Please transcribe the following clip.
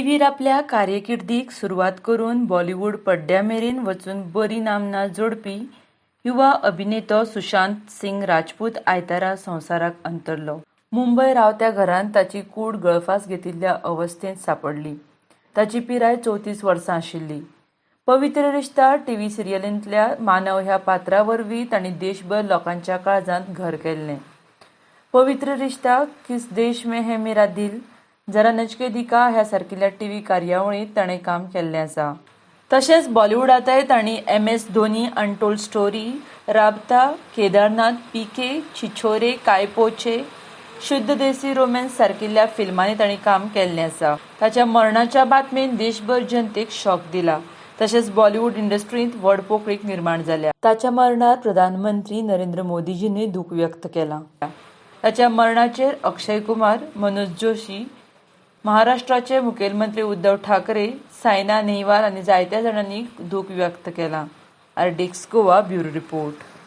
टीव्हीर आपल्या कारकिर्दीक सुरवात करून बॉलिवूड पड्ड्यामेरेन वचून बरी नामना जोडपी युवा अभिनेतो सुशांत सिंग राजपूत आयतारा संवसाराक अंतरलो। मुंबय रावत्या घरांत ताची कूड गळफास घेतिल्ल्या अवस्थेंत सांपडली। ताची पिराय 34 वर्सां आशिल्ली। पवित्र रिश्ता टीव्ही सिरियलींतल्या मानव ह्या पात्रा वरवीं तांणी देशभर लोकांच्या काळजांत घर केल्लें। पवित्र रिश्ता, किस देश में है मेरा दिल, जरा नचके दिखा ह्या सारकिल्ल्या टीव्ही कार्यावळींत ताणें काम केल्लें आसा। तशेंच बॉलिवूडांतय तांणी MS धोनी अनटोल्ड स्टोरी, राबता, केदारनाथ, PK, छिछोरे, काय पो चे, शुद्ध देसी रोमॅन्स सारकिल्ल्या फिल्मांनी तांणी काम केल्लें आसा। ताच्या मरणाच्या बातमेन देशभर जनतेक शॉक दिला। तशेंच बॉलिवूड इंडस्ट्रींत व्हड पोकळीक निर्माण जाल्या। ताच्या मरणार प्रधानमंत्री नरेंद्र मोदीजींनी दूख व्यक्त केलां। ताच्या मरणाचेर अक्षय कुमार, मनोज जोशी, महाराष्ट्राचे मुखेलमंत्री उद्धव ठाकरे, सायना नेहवाल आनी जायत्या जाणांनी दूख व्यक्त केलां। आर्टिक्स गोवा ब्युरो रिपोर्ट।